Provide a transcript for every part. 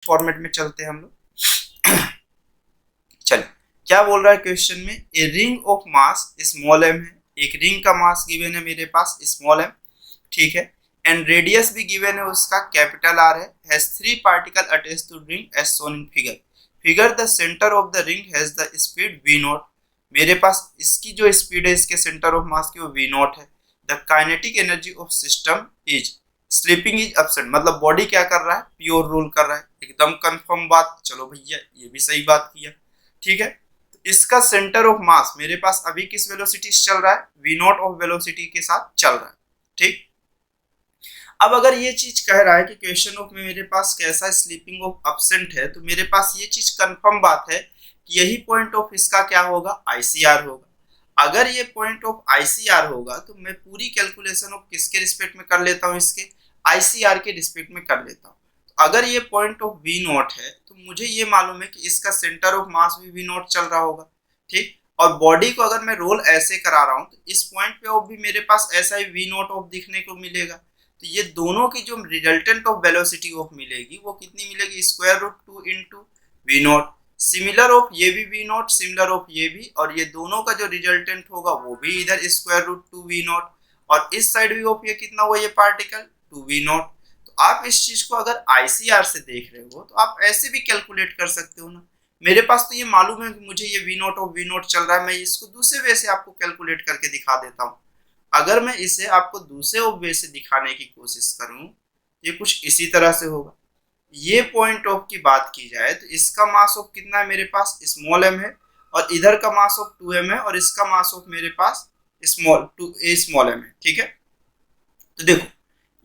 Format में चलते हैं हम लोग। चलिए, क्या बोल रहा है क्वेश्चन में, a ring of mass small m है, एक रिंग का मास गिवन है मेरे पास स्मॉल m, ठीक है, एंड रेडियस भी गिवन है उसका कैपिटल R है, has 3 particle attached to ring as shown in figure, figure the centre of the ring has the speed v naught, मेरे पास इसकी जो स्पीड है इसके सेंटर ऑफ मास की वो v नॉट है, the kinetic energy of system is, sleeping is absent, मतलब बॉडी क्या कर रहा है, प्योर रोल कर रहा है, एकदम कंफर्म बात, चलो भैया ये भी सही बात किया, ठीक है। तो इसका सेंटर ऑफ मास मेरे पास अभी किस वेलोसिटी से चल रहा है, v नॉट ऑफ वेलोसिटी के साथ चल रहा है, ठीक। अब अगर ये चीज कह रहा है कि क्वेश्चन ऑफ में मेरे पास कैसा स्लीपिंग ऑफ एब्सेंट है, तो मेरे पास ये चीज कंफर्म बात है कि यही पॉइंट ऑफ इसका क्या होगा, आईसीआर होगा। अगर ये पॉइंट ऑफ आईसीआर होगा तो मैं पूरी कैलकुलेशन ऑफ किसके रिस्पेक्ट में कर लेता हूँ, इसके आईसीआर के रिस्पेक्ट में कर लेता हूँ। तो अगर ये पॉइंट ऑफ वी नॉट है तो मुझे ये मालूम है कि इसका सेंटर ऑफ मास भी वी नॉट चल रहा होगा, ठीक। और बॉडी को अगर मैं रोल ऐसे करा रहा हूँ तो इस पॉइंट पे ऑफ भी मेरे पास ऐसा ही वी नॉट ऑफ दिखने को मिलेगा। तो ये दोनों की जो रिजल्टेंट ऑफ वेलोसिटी ऑफ मिलेगी वो कितनी मिलेगी, square root 2 into V naught, similar of ये भी वी नॉट, सिमिलर ऑफ ये भी, और ये दोनों का जो रिजल्टेंट होगा वो भी इधर स्क्वायर रूट 2 वी नॉट, और इस साइड भी ऑफ ये कितना हुआ, ये पार्टिकल 2 वी नॉट। तो आप इस चीज को अगर आईसीआर से देख रहे हो तो आप ऐसे भी कैलकुलेट कर सकते हो ना। मेरे पास तो ये मालूम है कि मुझे ये V naught of V naught चल रहा है, मैं इसको दूसरे वे से आपको कैलकुलेट करके दिखा देता हूँ। अगर मैं इसे आपको दूसरे वे से दिखाने की कोशिश करूं, ये कुछ इसी तरह से होगा। ये पॉइंट ऑफ की बात की जाए तो इसका मास ऑफ कितना है मेरे पास, स्मॉल m है, और इधर का मास ऑफ 2m है, और इसका मास ऑफ मेरे पास स्मॉल m है, ठीक है। तो देखो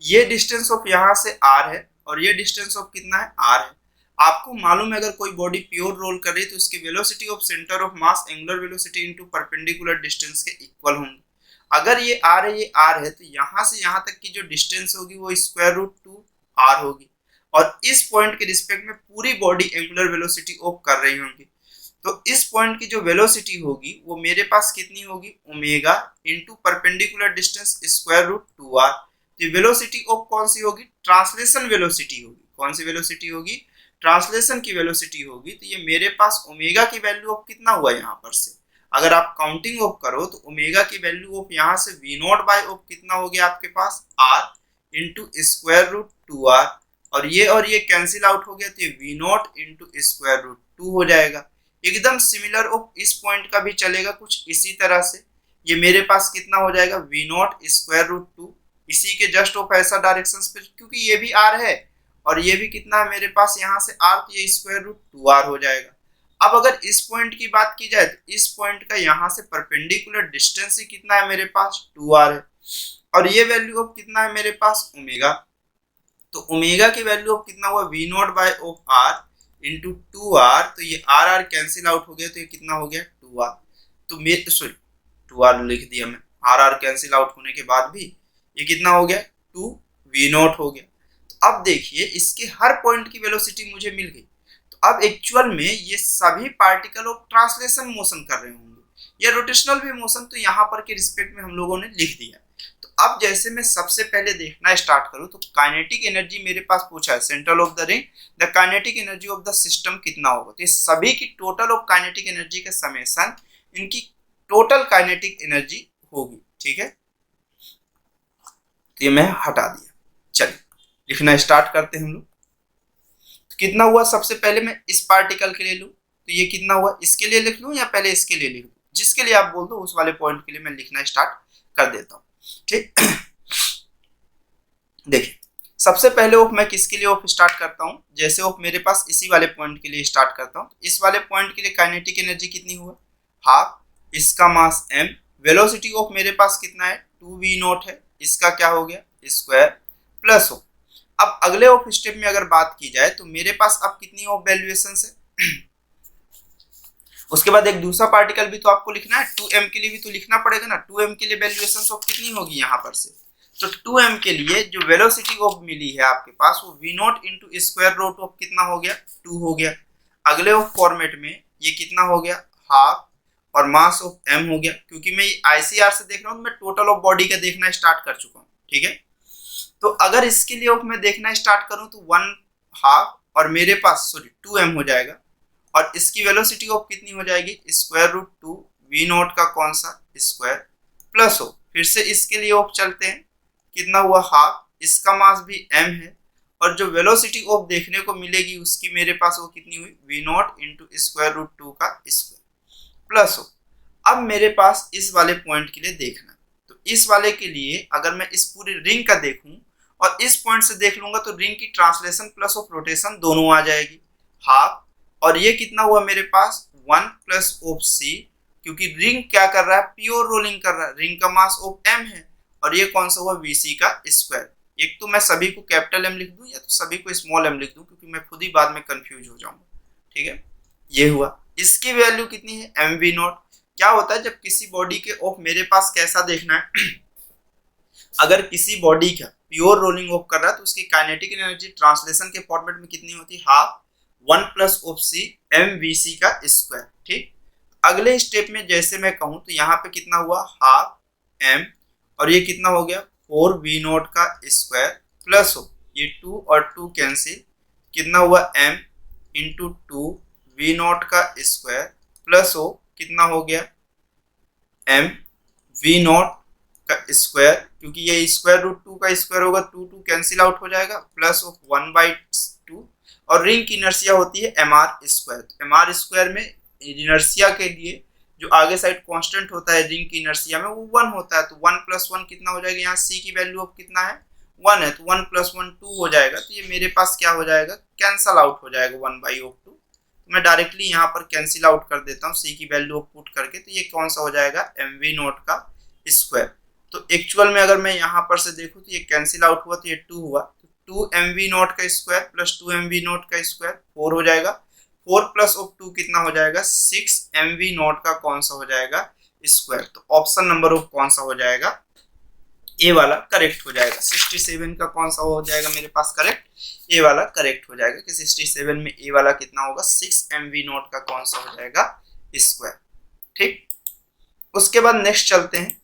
ये डिस्टेंस ऑफ यहाँ से r है, और ये डिस्टेंस ऑफ कितना है, r है। आपको मालूम है अगर कोई बॉडी प्योर रोल कर रही है तो उसकी velocity of centre of mass angular velocity into perpendicular distance के इक्वल होंगे। अगर ये r है, ये r है, तो यहाँ से यहाँ तक की जो डिस्टेंस होगी वो स्क्वायर रूट 2 r होगी, और इस पॉइंट के रिस्पेक्ट में पूरी बॉडी एंगुलर वेलोसिटी ऑफ कर रही होगी। तो इस पॉइंट की जो वेलोसिटी होगी वो मेरे पास कितनी होगी, omega into perpendicular distance square root 2r। तो वेलोसिटी ऑफ कौन सी होगी, ट्रांसलेशन वेलोसिटी होगी, कौन सी वेलोसिटी होगी, ट्रांसलेशन की वेलोसिटी होगी। तो ये मेरे पास ओमेगा की वैल्यू ऑफ कितना हुआ यहाँ पर से, अगर आप काउंटिंग ऑफ करो तो ओमेगा की वैल्यू ऑफ यहाँ से वी नॉट बाय ऑफ कितना हो गया आपके पास, r into square root 2r, और ये कैंसिल आउट हो गया, तो ये V naught into square root 2 हो जाएगा। एकदम सिमिलर ऑफ इस पॉइंट का भी चलेगा कुछ इसी तरह से, ये मेरे पास कितना हो जाएगा, वी नॉट स्क्वायर रूट 2, इसी के जस्ट ऑफ ऐसा डायरेक्शन पे, क्योंकि ये भी r है और ये भी कितना है मेरे पास यहाँ से r, तो ये स्क्वायर रूट 2r हो जाएगा। अब अगर इस पॉइंट की बात की जाए तो इस पॉइंट का यहाँ से परपेंडिकुलर डिस्टेंस ही कितना है मेरे पास, 2r है, और ये वैल्यू ऑफ कितना है मेरे पास, ओमेगा। तो ओमेगा की वैल्यू ऑफ कितना हुआ, V naught by of r into 2r, तो ये आर आर कैंसिल आउट हो गया, तो ये कितना हो गया 2r। तो मेरे सॉरी 2r लिख दिया मैं, आर आर कैंसिल आउट होने के बाद भी ये कितना हो गया 2 वी नॉट हो गया। तो अब देखिए इसके हर पॉइंट की वेलोसिटी मुझे मिल गई। तो अब एक्चुअल में ये सभी पार्टिकल ऑफ ट्रांसलेशन मोशन कर रहे होंगे, या रोटेशनल भी मोशन, तो यहाँ पर के रिस्पेक्ट में हम लोगों ने लिख दिया। तो अब जैसे मैं सबसे पहले देखना स्टार्ट करूं तो काइनेटिक एनर्जी मेरे पास पूछा है, central of the ring the kinetic energy of the system कितना होगा, तो ये सभी की टोटल ऑफ काइनेटिक एनर्जी का समेशन इनकी टोटल काइनेटिक एनर्जी होगी, ठीक है। तो ये मैं हटा दिया। चलिए लिखना स्टार्ट करते हैं हम लोग। तो कितना हुआ, सबसे पहले मैं इस पार्टिकल के लिए लूं तो ये कितना हुआ, इसके लिए लिख लूं या पहले इसके लिए लिख लूं, जिसके लिए आप बोल दो उस वाले पॉइंट के लिए मैं लिखना स्टार्ट कर देता हूं, ठीक। देखिए सबसे पहले ऑफ मैं किसके लिए ऑफ स्टार्ट करता हूं, जैसे ऑफ मेरे पास इसी वाले पॉइंट के लिए स्टार्ट करता हूं, इस वाले पॉइंट के लिए काइनेटिक एनर्जी कितनी हुआ, हाफ, इसका मास m, वेलोसिटी ऑफ मेरे पास कितना है 2v नॉट है, इसका क्या हो गया स्क्वायर प्लस हो। अब अगले ऑफ स्टेप में अगर बात की जाए तो मेरे पास अब कितनी ऑफ वैल्यूएशन है उसके बाद एक दूसरा पार्टिकल भी तो आपको लिखना है, 2m के लिए भी तो लिखना पड़ेगा ना, 2m के लिए वैल्यूएशन ऑफ कितनी होगी यहाँ पर से, तो 2m के लिए जो वेलोसिटी ऑफ मिली है आपके पास वो v naught into square root of कितना हो गया 2 हो गया। अगले ऑफ फॉर्मेट में ये कितना हो गया हाफ, और मास ऑफ m हो गया, क्योंकि मैं आईसीआर से देख रहा हूँ मैं टोटल ऑफ बॉडी का देखना स्टार्ट कर चुका हूँ, ठीक है। तो अगर इसके लिए ऑफ मैं देखना स्टार्ट करूँ तो 1 हाफ और मेरे पास सॉरी 2m हो जाएगा, और इसकी वेलोसिटी ऑफ कितनी हो जाएगी, स्क्वायर रूट 2 वी नॉट का कौन सा स्क्वायर प्लस हो, फिर से इसके लिए ऑफ चलते हैं, कितना हुआ हाफ, इसका मास भी m है, और जो वेलोसिटी ऑफ देखने को मिलेगी उसकी मेरे पास वो कितनी हुई, V naught into square root 2 का स्क्वायर प्लस हो। अब मेरे पास इस वाले पॉइंट के लिए देखना, तो इस वाले के लिए अगर मैं इस पूरी रिंग का देखूं और इस पॉइंट से देख लूंगा तो रिंग की ट्रांसलेशन प्लस ऑफ रोटेशन दोनों आ जाएगी हाफ, और ये कितना हुआ मेरे पास 1 प्लस ऑफ सी, क्योंकि रिंग क्या कर रहा है, प्योर रोलिंग कर रहा है, रिंग का मास ऑफ m है, और ये कौन सा हुआ वीसी का स्क्वायर। एक तो मैं सभी को कैपिटल M लिख दूं या तो सभी को स्मॉल m लिख दूं, क्योंकि मैं खुद ही बाद में कंफ्यूज हो जाऊंगा, ठीक है। ये हुआ, इसकी वैल्यू कितनी है, एम वी नॉट। क्या होता है जब किसी बॉडी के ऑफ मेरे पास कैसा देखना है अगर किसी बॉडी का प्योर रोलिंग ऑफ कर रहा है तो उसकी काइनेटिक एनर्जी ट्रांसलेशन के फॉर्मेट में कितनी होती है, half 1 plus of C M V C का स्क्वायर, ठीक। अगले स्टेप में जैसे मैं कहूं तो यहाँ पे कितना हुआ, हाफ m, और ये कितना हो गया 4 वी नॉट का स्क्वायर प्लस हो, ये 2 और 2 कैंसिल, कितना हुआ m इंटू 2 वी नॉट का स्क्वायर प्लस हो, कितना हो गया m वी नॉट का स्क्वायर, क्योंकि ये स्क्वायर रूट 2 का स्क्वायर होगा, 2 2 कैंसिल आउट हो जाएगा, प्लस ऑफ 1/2, और रिंग की इनर्शिया होती है M R square. M R square में इनर्शिया के लिए जो आगे साइड कांस्टेंट होता है रिंग की इनर्शिया में वो 1 होता है, तो 1 प्लस 1 कितना हो जाएगा, यहाँ सी की वैल्यू ऑफ कितना है 1 है, तो 1 प्लस 1 2 हो जाएगा, तो ये मेरे पास क्या हो जाएगा, कैंसल आउट हो जाएगा 1/2। तो मैं डायरेक्टली यहाँ पर कैंसिल आउट कर देता हूँ सी की वैल्यू ऑफ पुट करके, तो ये कौन सा हो जाएगा एम वी नॉट का स्क्वायर। तो एक्चुअल में अगर मैं यहाँ पर से देखूँ तो ये कैंसिल आउट हुआ तो ये 2 हुआ, तो 2 एम वी नॉट का square plus 2 M V naught का स्क्वायर 4 हो जाएगा, 4 प्लस ऑफ 2 कितना हो जाएगा 6 एम वी नॉट का कौन सा हो जाएगा स्क्वायर। तो ऑप्शन नंबर ऑफ कौन सा हो जाएगा, ए वाला करेक्ट हो जाएगा। 67 का कौन सा हो जाएगा मेरे पास करेक्ट, ए वाला करेक्ट हो जाएगा कि 67 में ए वाला कितना होगा 6 एम वी नॉट का कौन सा हो जाएगा स्क्वायर, ठीक। उसके बाद नेक्स्ट चलते हैं,